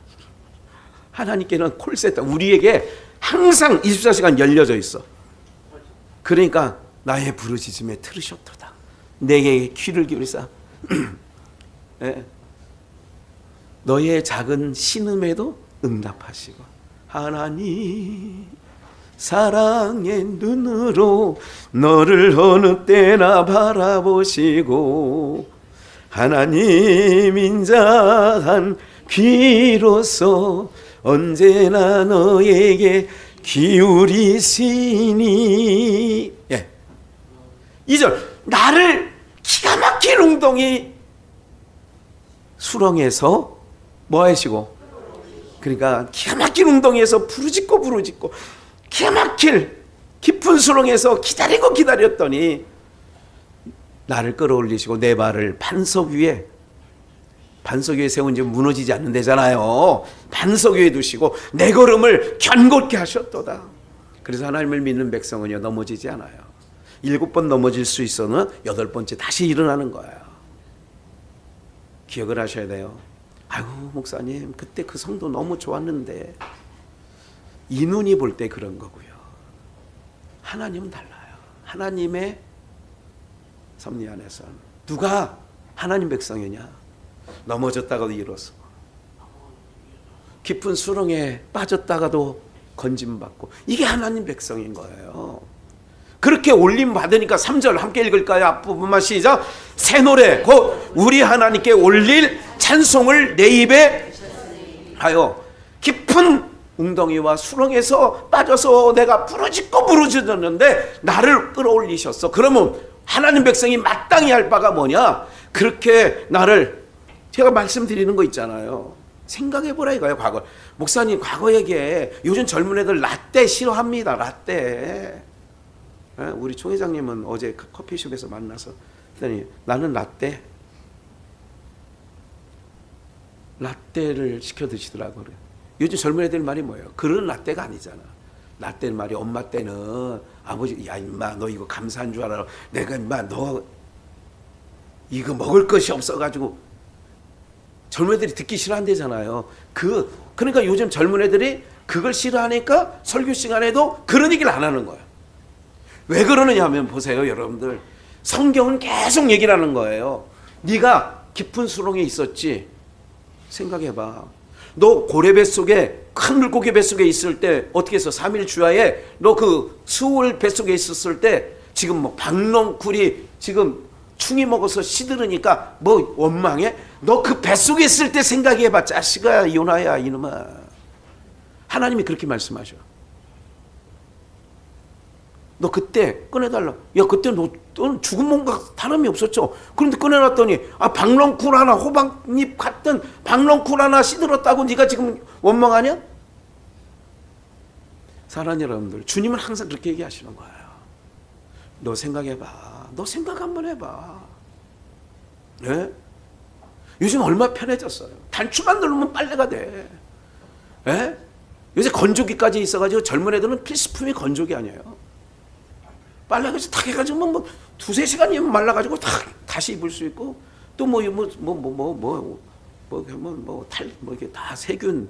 하나님께는 콜센터, 우리에게 항상 24시간 열려져 있어. 그러니까 나의 부르짖음에 들으셨도다. 내게 귀를 기울이사 너의 작은 신음에도 응답하시고, 하나님 사랑의 눈으로 너를 어느 때나 바라보시고, 하나님 인자한 귀로서 언제나 너에게 기울이시니. 2절, 나를 기가 막힌 웅덩이 수렁에서 뭐 하시고, 그러니까 기가 막힌 웅덩이에서 부르짖고 기가 막힐 깊은 수렁에서 기다렸더니 나를 끌어올리시고 내 발을 반석 위에 세운 지 무너지지 않는 데잖아요. 반석 위에 두시고 내 걸음을 견고케 하셨도다. 그래서 하나님을 믿는 백성은요, 넘어지지 않아요. 7번 넘어질 수 있어는 8번째 다시 일어나는 거예요. 기억을 하셔야 돼요. 아이고 목사님, 그때 그 성도 너무 좋았는데. 이 눈이 볼 때 그런 거고요. 하나님은 달라요. 하나님의 섭리 안에서는 누가 하나님 백성이냐? 넘어졌다가도 일어서고, 깊은 수렁에 빠졌다가도 건짐받고, 이게 하나님 백성인 거예요. 그렇게 올림 받으니까 3절 함께 읽을까요? 앞부분만 시작. 새 노래 곧 우리 하나님께 올릴 찬송을 내 입에 하여, 깊은 웅덩이와 수렁에서 빠져서 내가 부르짖었는데 나를 끌어올리셨어. 그러면 하나님 백성이 마땅히 할 바가 뭐냐? 그렇게 나를, 제가 말씀드리는 거 있잖아요. 생각해보라 이거예요. 과거. 목사님, 과거 얘기에 요즘 젊은 애들 라떼 싫어합니다. 라떼. 우리 총 회장님은 어제 커피숍에서 만나서 했더니 나는 라떼를 시켜 드시더라고요. 요즘 젊은 애들 말이 뭐예요? 그런 라떼가 아니잖아. 라떼 말이, 엄마 때는 아버지, 야 임마 너 이거 감사한 줄 알아. 내가 임마 너 이거 먹을 것이 없어가지고. 젊은 애들이 듣기 싫어한대잖아요. 그러니까 요즘 젊은 애들이 그걸 싫어하니까 설교 시간에도 그런 얘기를 안 하는 거예요. 왜 그러느냐 하면, 보세요 여러분들, 성경은 계속 얘기를 하는 거예요. 네가 깊은 수렁에 있었지. 생각해봐. 너 고래 뱃속에, 큰 물고기 뱃속에 있을 때 어떻게 했어? 3일 주야에 너 그 수월 뱃속에 있었을 때 지금 뭐 박넝쿨이 지금 충이 먹어서 시들으니까 뭐 원망해? 너 그 뱃속에 있을 때 생각해봐. 자식아, 요나야 이놈아. 하나님이 그렇게 말씀하셔. 너 그때 꺼내달라. 야 그때 너는 죽은 몸과 다름이 없었죠. 그런데 꺼내놨더니 박넝쿨 하나, 호박잎 같은 박넝쿨 하나 시들었다고 네가 지금 원망하냐? 사랑하는 여러분들, 주님은 항상 그렇게 얘기하시는 거예요. 너 생각해봐. 너 생각 한번 해봐. 네? 요즘 얼마나 편해졌어요. 단추만 누르면 빨래가 돼. 네? 요새 건조기까지 있어가지고 젊은 애들은 필수품이 건조기 아니에요. 빨래가 탁 해가지고 뭐 2-3시간이면 말라가지고 탁 다시 입을 수 있고, 또 이게 다 세균.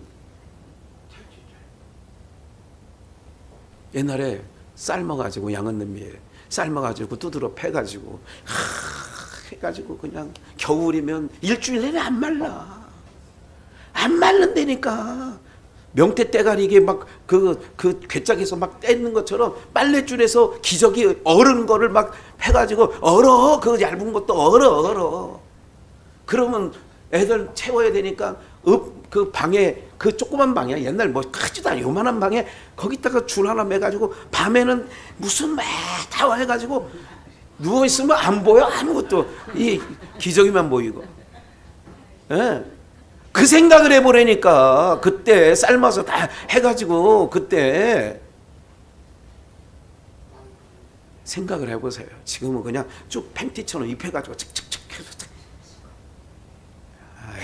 옛날에 삶아가지고 양은냄비에 삶아가지고 두드러 패가지고 해가지고 그냥 겨울이면 일주일 내내 안 말라. 안 말른다니까. 명태 때가리 이게 막 그 괴짝에서 막 떼는 것처럼 빨랫줄에서 기저귀 얼은 거를 막 해가지고 얼어. 그 얇은 것도 얼어. 그러면 애들 채워야 되니까 그 방에 그 조그만 방이야. 옛날 뭐 크지도 않아. 요만한 방에 거기다가 줄 하나 매가지고 밤에는 무슨 다 해가지고 누워있으면 안 보여. 아무것도. 이 기저귀만 보이고. 예. 그 생각을 해보라니까. 그때 삶아서 다 해가지고 그때 생각을 해보세요. 지금은 그냥 쭉 팬티처럼 입혀가지고 칙칙칙 해서. 아유,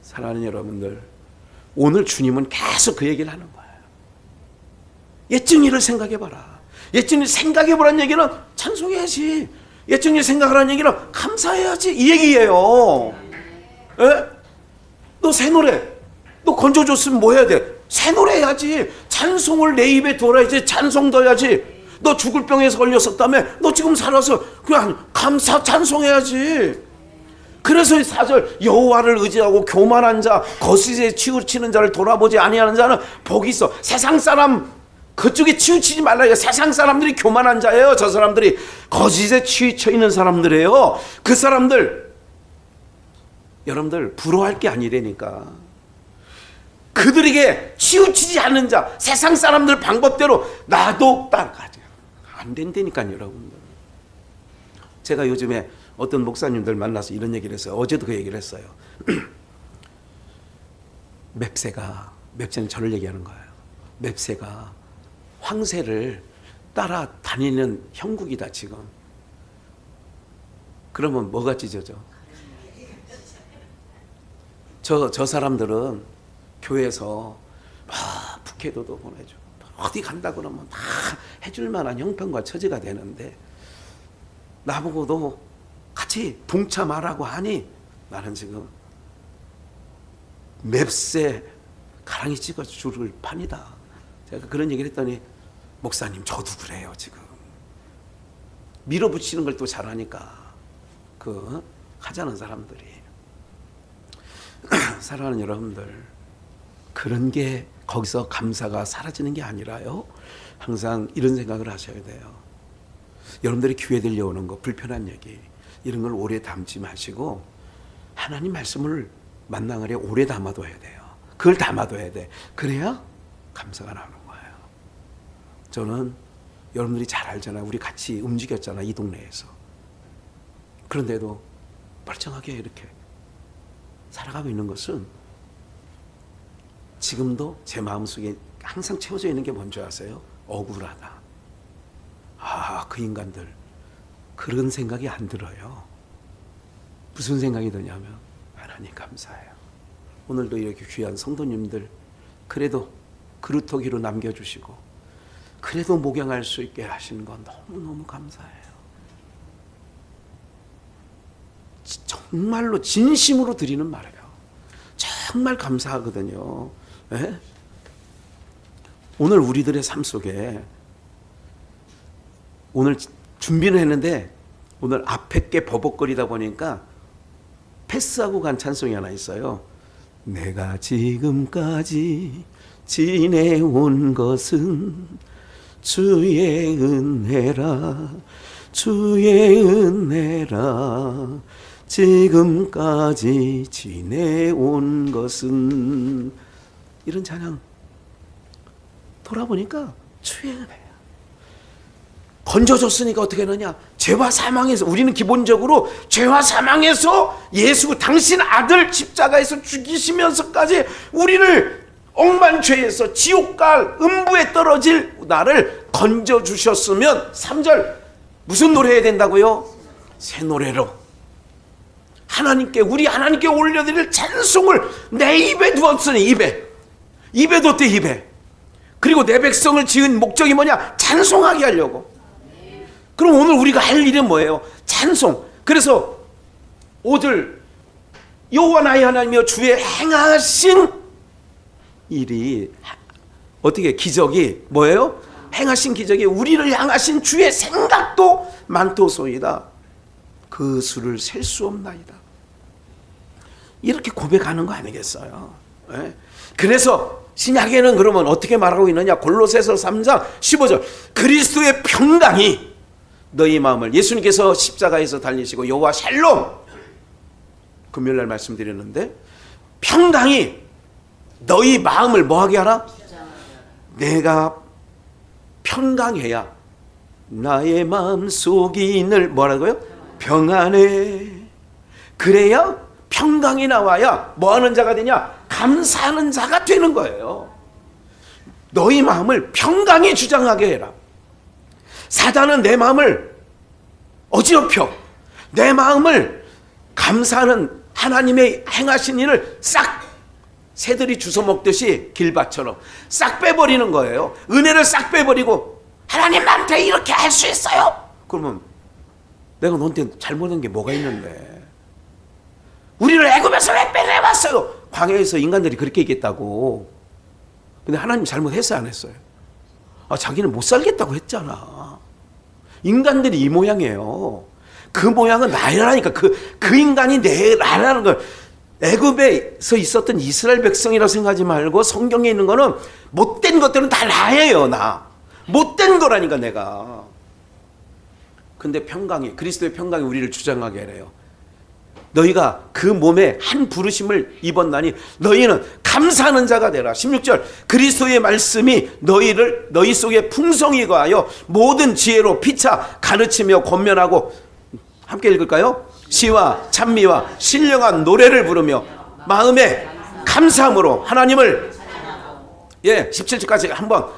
사랑하는 여러분들, 오늘 주님은 계속 그 얘기를 하는 거예요. 옛적 일을 생각해봐라. 옛적 일 생각해보라는 얘기는 찬송해야지. 옛적 일 생각하라는 얘기는 감사해야지. 이 얘기예요. 에? 너 새 노래, 너 건져줬으면 뭐 해야 돼? 새 노래 해야지. 찬송을 내 입에 들어야지. 찬송 넣어야지. 너 죽을 병에서 걸렸었다며. 너 지금 살아서 그냥 감사 찬송해야지. 그래서 4절 여호와를 의지하고 교만한 자 거짓에 치우치는 자를 돌아보지 아니하는 자는 복이 있어. 세상 사람 그쪽에 치우치지 말라. 세상 사람들이 교만한 자예요. 저 사람들이 거짓에 치우쳐 있는 사람들이에요. 그 사람들 여러분들 부러워할 게 아니라니까. 그들에게 치우치지 않는 자, 세상 사람들 방법대로 나도 따라가자. 안 된다니까요, 여러분들. 제가 요즘에 어떤 목사님들 만나서 이런 얘기를 했어요. 어제도 그 얘기를 했어요. 맵새는 저를 얘기하는 거예요. 맵새가 황새를 따라다니는 형국이다 지금. 그러면 뭐가 찢어져? 저 사람들은 교회에서 북해도도 보내주고 어디 간다 그러면 다 해줄 만한 형편과 처지가 되는데 나보고도 같이 동참하라고 하니 나는 지금 맵새 가랑이 찍어줄 판이다. 제가 그런 얘기를 했더니 목사님 저도 그래요 지금. 밀어붙이는 걸 또 잘하니까 하자는 사람들이. 사랑하는 여러분들, 그런 게 거기서 감사가 사라지는 게 아니라요. 항상 이런 생각을 하셔야 돼요. 여러분들이 교회 들려오는 거 불편한 얘기 이런 걸 오래 담지 마시고 하나님 말씀을 만나거리에 오래 담아둬야 돼요. 그걸 담아둬야 돼. 그래야 감사가 나오는 거예요. 저는 여러분들이 잘 알잖아요. 우리 같이 움직였잖아요. 이 동네에서. 그런데도 멀쩡하게 이렇게 살아가고 있는 것은 지금도 제 마음속에 항상 채워져 있는 게 뭔지 아세요? 억울하다. 그 인간들 그런 생각이 안 들어요. 무슨 생각이 드냐면 하나님 감사해요. 오늘도 이렇게 귀한 성도님들 그래도 그루터기로 남겨주시고 그래도 목양할 수 있게 하시는 건 너무너무 감사해요. 정말로 진심으로 드리는 말이에요. 정말 감사하거든요. 예? 오늘 우리들의 삶 속에 오늘 준비를 했는데 오늘 앞에 게 버벅거리다 보니까 패스하고 간 찬송이 하나 있어요. 내가 지금까지 지내온 것은 주의 은혜라 주의 은혜라 지금까지 지내온 것은 이런 찬양 돌아보니까 주의 은혜야. 건져줬으니까 어떻게 하느냐? 죄와 사망에서 우리는 기본적으로 죄와 사망에서 예수 당신 아들 십자가에서 죽이시면서까지 우리를 억만 죄에서 지옥 갈 음부에 떨어질 나를 건져주셨으면 3절 무슨 노래 해야 된다고요? 새 노래로 하나님께 우리 하나님께 올려드릴 찬송을 내 입에 두었으니 입에 뒀대 입에. 그리고 내 백성을 지은 목적이 뭐냐? 찬송하게 하려고. 그럼 오늘 우리가 할 일은 뭐예요? 찬송. 그래서 5절 여호와 나의 하나님이여 주의 행하신 일이 어떻게 기적이 뭐예요? 행하신 기적이 우리를 향하신 주의 생각도 많도소이다. 그 수를 셀 수 없나이다. 이렇게 고백하는 거 아니겠어요? 네? 그래서 신약에는 그러면 어떻게 말하고 있느냐? 골로새서 3장 15절 그리스도의 평강이 너희 마음을, 예수님께서 십자가에서 달리시고 여호와 샬롬 금요일날 말씀드렸는데, 평강이 너희 마음을 뭐하게 하라? 내가 평강해야 나의 마음속이 늘 뭐라고요? 평안해. 그래야 평강이 나와야 뭐하는 자가 되냐? 감사하는 자가 되는 거예요. 너희 마음을 평강이 주장하게 해라. 사단은 내 마음을 어지럽혀 내 마음을 감사하는 하나님의 행하신 일을 싹 새들이 주워 먹듯이 길밭처럼 싹 빼버리는 거예요. 은혜를 싹 빼버리고 하나님 나한테 이렇게 할 수 있어요. 그러면 내가 너한테 잘못한 게 뭐가 있는데? 우리를 애굽에서 왜 빼내왔어요? 광야에서 인간들이 그렇게 얘기했다고. 근데 하나님 잘못했어요, 안 했어요? 자기는 못 살겠다고 했잖아. 인간들이 이 모양이에요. 그 모양은 나라니까. 그 인간이 나라는 걸. 애굽에서 있었던 이스라엘 백성이라고 생각하지 말고 성경에 있는 거는 못된 것들은 다 나예요. 나 못된 거라니까 내가. 근데 평강이, 그리스도의 평강이 우리를 주장하게 해요. 너희가 그 몸에 한 부르심을 입었나니 너희는 감사하는 자가 되라. 16절 그리스도의 말씀이 너희 속에 풍성히 거하여 모든 지혜로 피차 가르치며 권면하고, 함께 읽을까요? 시와 찬미와 신령한 노래를 부르며 마음에 감사함으로 하나님을 17절까지 한번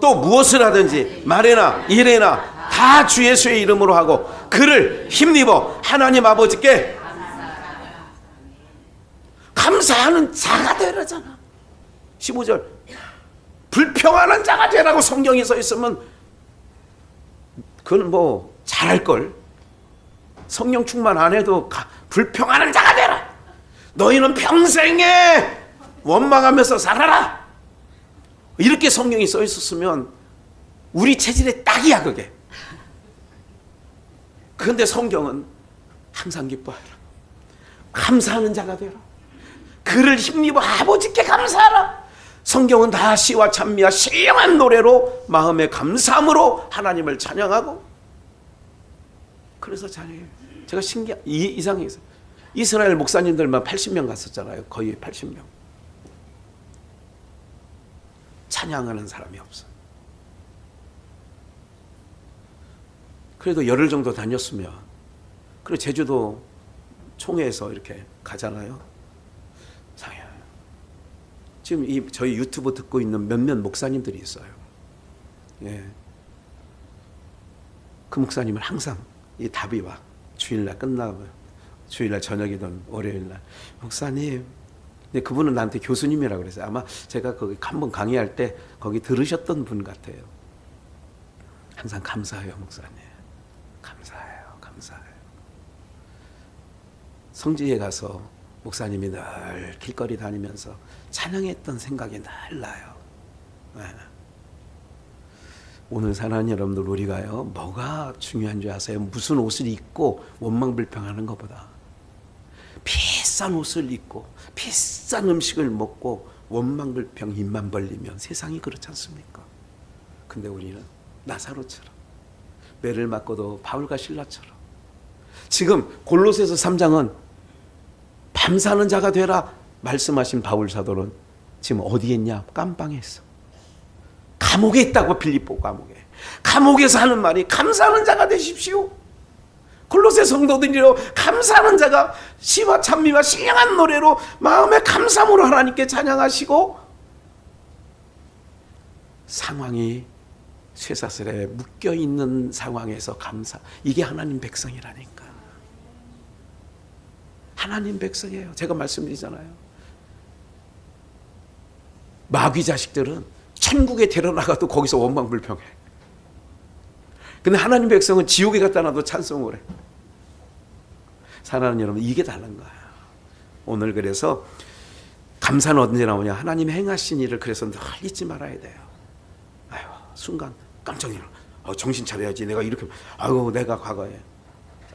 또 무엇을 하든지 말이나 일이나 다 주 예수의 이름으로 하고 그를 힘입어 하나님 아버지께 감사하는 자가 되라잖아. 15절 불평하는 자가 되라고 성경에 써 있으면 그건 뭐 잘할걸. 성령 충만 안 해도 불평하는 자가 되라. 너희는 평생에 원망하면서 살아라. 이렇게 성경이 써 있었으면 우리 체질에 딱이야 그게. 그런데 성경은 항상 기뻐하라. 감사하는 자가 되라. 그를 힘입어 아버지께 감사하라. 성경은 다 시와 찬미와 신령한 노래로 마음의 감사함으로 하나님을 찬양하고. 그래서 찬양해요. 제가 이상해서 이스라엘 목사님들만 80명 갔었잖아요. 거의 80명. 찬양하는 사람이 없어. 그래도 열흘 정도 다녔으면, 그리고 제주도 총회에서 이렇게 가잖아요. 지금 저희 유튜브 듣고 있는 몇몇 목사님들이 있어요. 예. 그 목사님은 항상 이 답이 와. 주일날 끝나면, 주일날 저녁이든 월요일날, 목사님, 근데 그분은 나한테 교수님이라고 그랬어요. 아마 제가 거기 한번 강의할 때 거기 들으셨던 분 같아요. 항상 감사해요, 목사님. 감사해요. 성지에 가서 목사님이 늘 길거리 다니면서 찬양했던 생각이 늘 나요. 네. 오늘 사랑하는 여러분들, 우리가요, 뭐가 중요한 줄 아세요? 무슨 옷을 입고 원망불평하는 것보다 비싼 옷을 입고 비싼 음식을 먹고 원망불평 입만 벌리면 세상이 그렇지 않습니까? 근데 우리는 나사로처럼 매를 맞고도 바울과 실라처럼, 지금 골로새서 3장은 밤사는 자가 되라 말씀하신 바울 사도는 지금 어디에 있냐? 깜빵에 있어. 감옥에 있다고. 빌립보 감옥에서 하는 말이 감사하는 자가 되십시오. 골로새 성도들이로 감사하는 자가 시와 찬미와 신령한 노래로 마음의 감사함으로 하나님께 찬양하시고, 상황이 쇠사슬에 묶여있는 상황에서 감사. 이게 하나님 백성이라니까. 하나님 백성이에요. 제가 말씀드리잖아요. 마귀 자식들은 천국에 데려나가도 거기서 원망불평해. 근데 하나님 백성은 지옥에 갖다 놔도 찬송을 해. 사랑하는 여러분, 이게 다른 거예요. 오늘 그래서 감사는 언제 나오냐? 하나님 행하신 일을 그래서 늘 잊지 말아야 돼요. 아유, 순간 깜짝 일어나. 정신 차려야지. 내가 이렇게, 내가 과거에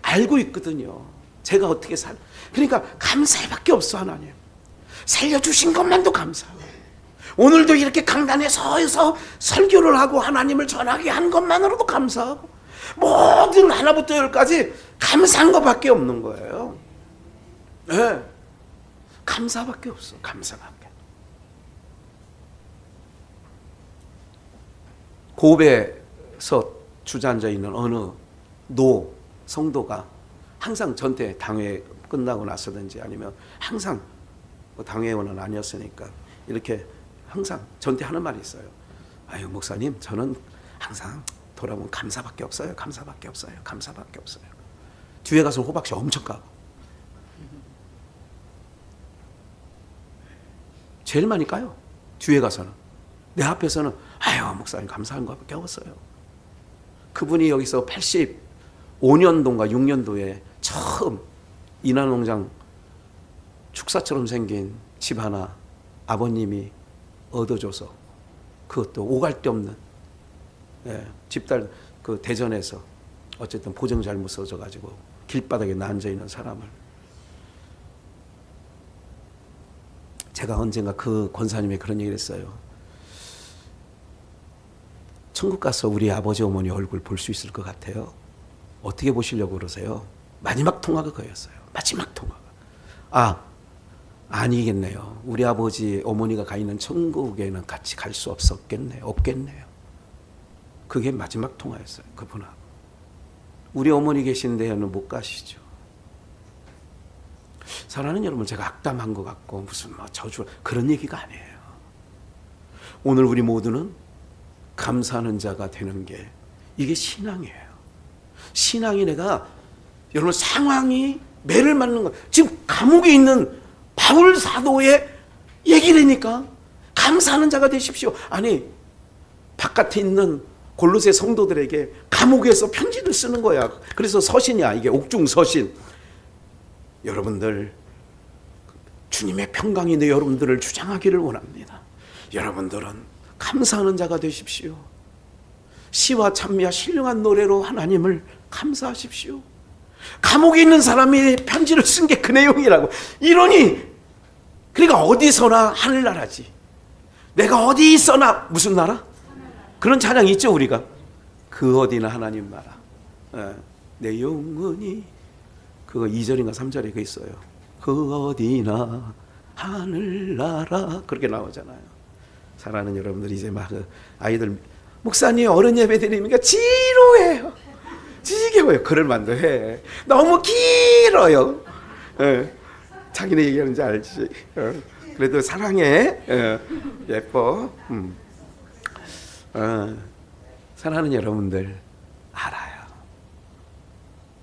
알고 있거든요. 제가 어떻게 그러니까 감사밖에 없어. 하나님 살려주신 것만도 감사하고, 오늘도 이렇게 강단에 서서 설교를 하고 하나님을 전하게 한 것만으로도 감사하고, 모든 하나부터 열까지 감사한 것밖에 없는 거예요. 네. 감사밖에 없어. 감사밖에. 고베에서 주저앉아 있는 어느 노 성도가 항상 전태 당회 끝나고 나서든지 아니면 항상 당회원은 아니었으니까 이렇게 항상 전태하는 말이 있어요. 아유, 목사님, 저는 항상 돌아보면 감사밖에 없어요. 감사밖에 없어요. 감사밖에 없어요. 뒤에 가서 호박씨 엄청 까고. 제일 많이 까요. 뒤에 가서는. 내 앞에서는 아유, 목사님 감사한 것밖에 없어요. 그분이 여기서 85년도인가 6년도에 처음 인하농장 축사처럼 생긴 집 하나 아버님이 얻어줘서, 그것도 오갈 데 없는, 집달 그 대전에서 어쨌든 보증 잘못 써져가지고 길바닥에 앉아있는 사람을, 제가 언젠가 그 권사님이 그런 얘기를 했어요. 천국 가서 우리 아버지 어머니 얼굴 볼 수 있을 것 같아요. 어떻게 보시려고 그러세요? 마지막 통화가 그거였어요. 마지막 통화가. 아니겠네요. 우리 아버지 어머니가 가 있는 천국에는 같이 갈 수 없겠네요. 그게 마지막 통화였어요. 그분하고. 우리 어머니 계신 데는 못 가시죠. 사랑하는 여러분, 제가 악담한 것 같고 무슨 저주 그런 얘기가 아니에요. 오늘 우리 모두는 감사하는 자가 되는 게 이게 신앙이에요. 신앙이, 내가 여러분 상황이 매를 맞는 거, 지금 감옥에 있는 바울 사도의 얘기라니까 감사하는 자가 되십시오. 아니, 바깥에 있는 골로새 성도들에게 감옥에서 편지를 쓰는 거야. 그래서 서신이야. 이게 옥중 서신. 여러분들 주님의 평강이 내 여러분들을 주장하기를 원합니다. 여러분들은 감사하는 자가 되십시오. 시와 찬미와 신령한 노래로 하나님을 감사하십시오. 감옥에 있는 사람이 편지를 쓴 게 그 내용이라고. 이러니, 그러니까 어디서나 하늘나라지. 내가 어디 있어나 무슨 나라? 그런 찬양 있죠, 우리가. 그 어디나 하나님 나라. 내 영혼이, 그거 2절인가 3절에 그거 있어요. 그 어디나 하늘나라, 그렇게 나오잖아요. 사랑하는 여러분들, 이제 막 아이들, 목사님 어른 예배 드리니까 지루해요. 지겨워요. 그럴 만도 해. 너무 길어요. 자기네 얘기하는지 알지. 그래도 사랑해. 예뻐. 사랑하는 여러분들, 알아요.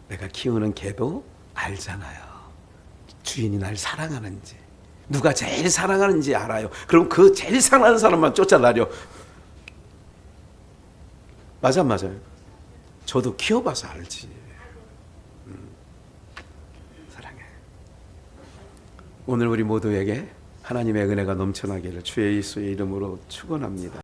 내가 키우는 개도 알잖아요. 주인이 날 사랑하는지, 누가 제일 사랑하는지 알아요. 그럼 그 제일 사랑하는 사람만 쫓아다녀. 맞아요. 저도 키워봐서 알지. 사랑해. 오늘 우리 모두에게 하나님의 은혜가 넘쳐나기를 주의 예수의 이름으로 축원합니다.